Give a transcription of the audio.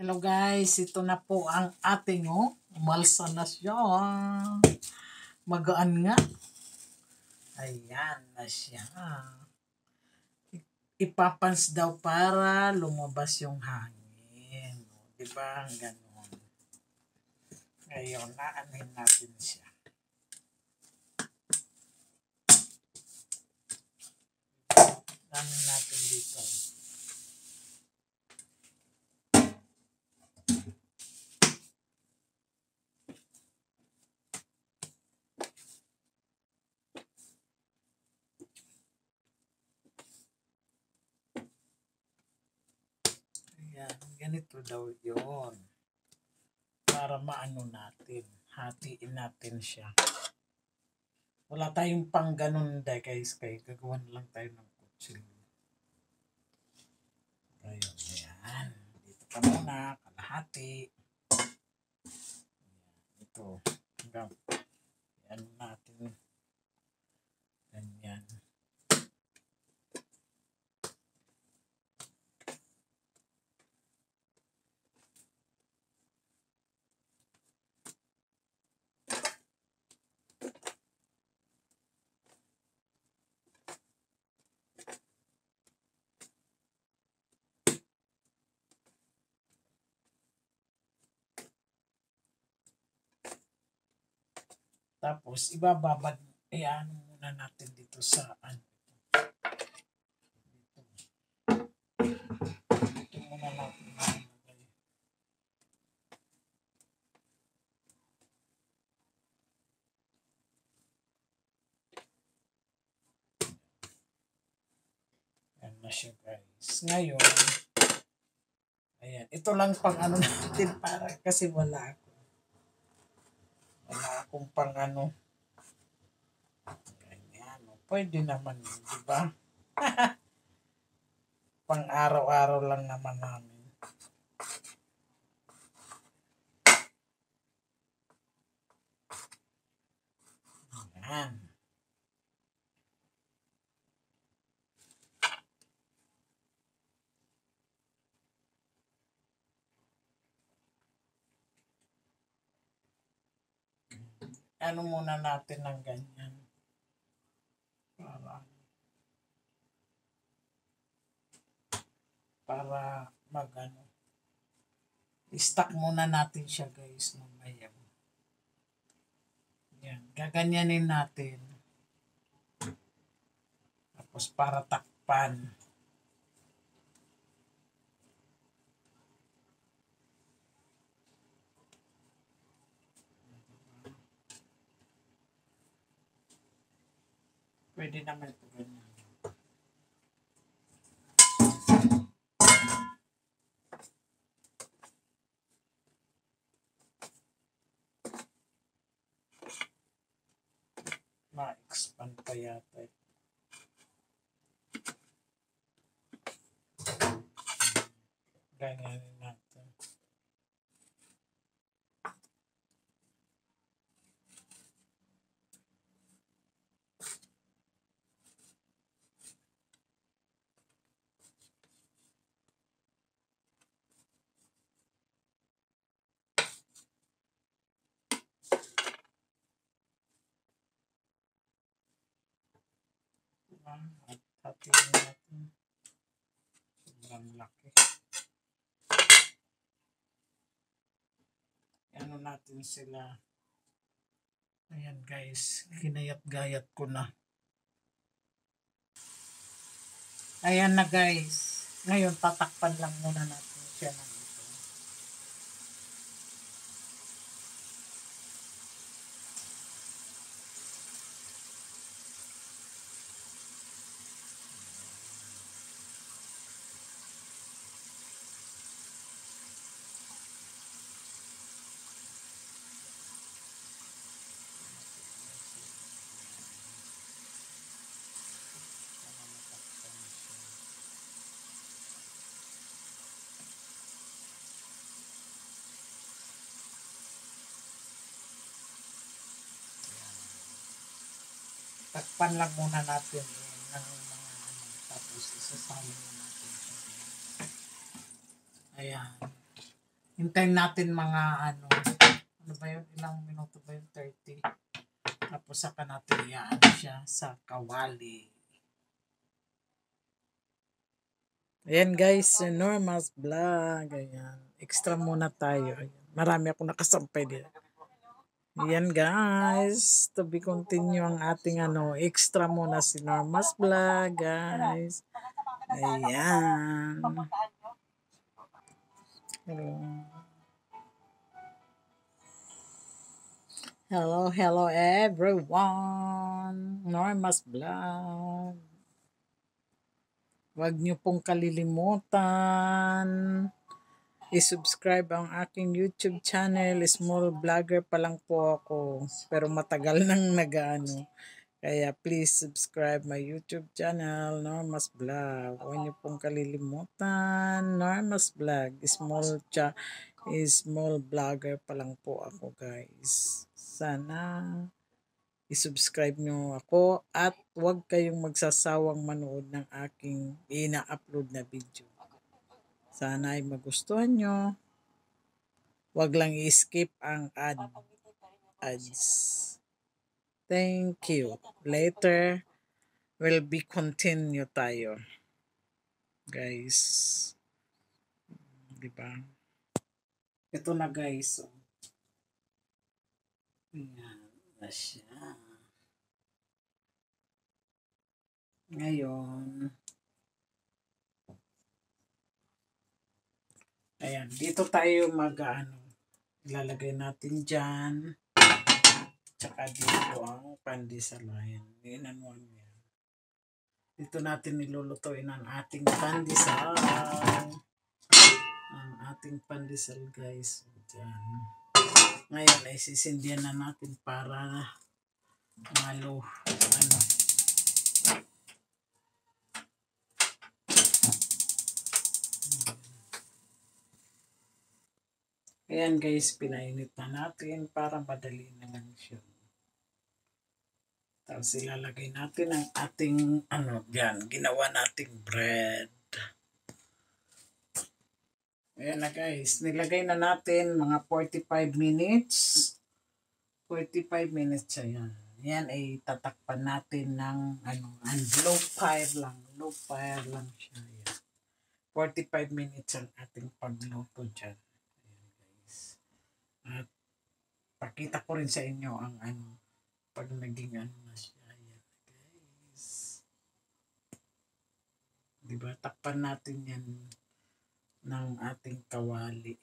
Hello guys, ito na po ang ating umalsa na siya. Magaan nga. Ayan na siya. Ipapans daw para lumabas yung hangin. Diba? Ganon. Ngayon, naanin natin siya. Naanin natin dito. Ayan, ganito daw yun. Para maano natin. Hatiin natin siya. Wala tayong pang ganun guys. Kaya gagawan lang tayo ng kutsilyo. Ayun, ayan. Dito pa muna, kalahati. Ayan, ito. Hanggang, ayan natin. Ganyan. Tapos, ibababad, ayan muna natin dito sa ano. Dito muna natin nalagay. Ayan na siya guys. Ngayon, ayan. Ito lang pang ano natin para kasi wala ako. Wala akong pang ano. Ganyan. Pwede naman yun, di ba? Pang araw-araw lang naman namin. Ayan. Ano muna natin ng ganyan. Para magano. I-stack muna natin siya guys. Mamaya. Yan. Gaganyanin natin. Tapos para takpan. Pwede naman ito ganyan. Ma-expand pa yata. Ganyanin natin. At hatiin natin. Sobrang laki. Ano natin sila. Ayan guys. Ginayat-gayat ko na. Ayan na guys. Ngayon tatakpan lang muna natin siya ng ito. Takpan lang muna natin ng mga ano, tapos isasama na natin siya. Ayan. Hintayin natin mga ano ba yun? Ilang minuto ba yun? 30. Tapos saka natin iyaan siya sa kawali. Ayan guys, Norma's Vlog. Ayan. Extra muna tayo. Ayan. Marami akong nakasampay dito. Ayan guys. To be continue ang ating extra muna si Norma's Vlog guys. Ayan. Hello everyone. Norma's Vlog. Huwag niyo pong kalilimutan i-subscribe ang aking YouTube channel. Small vlogger pa lang po ako. Pero matagal nang nag-ano. Kaya please subscribe my YouTube channel, Norma's Vlog. Huwag niyo pong kalilimutan. Norma's Vlog. Small vlogger pa lang po ako guys. Sana i-subscribe nyo ako at huwag kayong magsasawang manood ng aking ina-upload na video. Sana ay magustuhan nyo. Huwag lang i-skip ang ads. Thank you. Later will be continue tayo. Guys. Diba? Ito na guys. Ayan na siya. Ngayon, ayan, dito tayo ilalagay natin dyan. Tsaka dito ang pandesalayan. Yan. Dito natin nilulutuin ang ating pandesal. Ang ating pandesal guys. Dyan. Ngayon ay sisindihan na natin para ayan guys, pinainit na natin para madali na lang siya. Tapos ilalagay natin ang ating dyan, ginawa nating bread. Ayan na guys, nilagay na natin mga 45 minutes. 45 minutes siya yan. Yan ay tatakpan natin ng low fire lang siya. Yan. 45 minutes ang ating pagluto dyan. At pakita ko rin sa inyo ang pag naging na siya. Ayan, guys. Diba? Takpan natin yan ng ating kawali.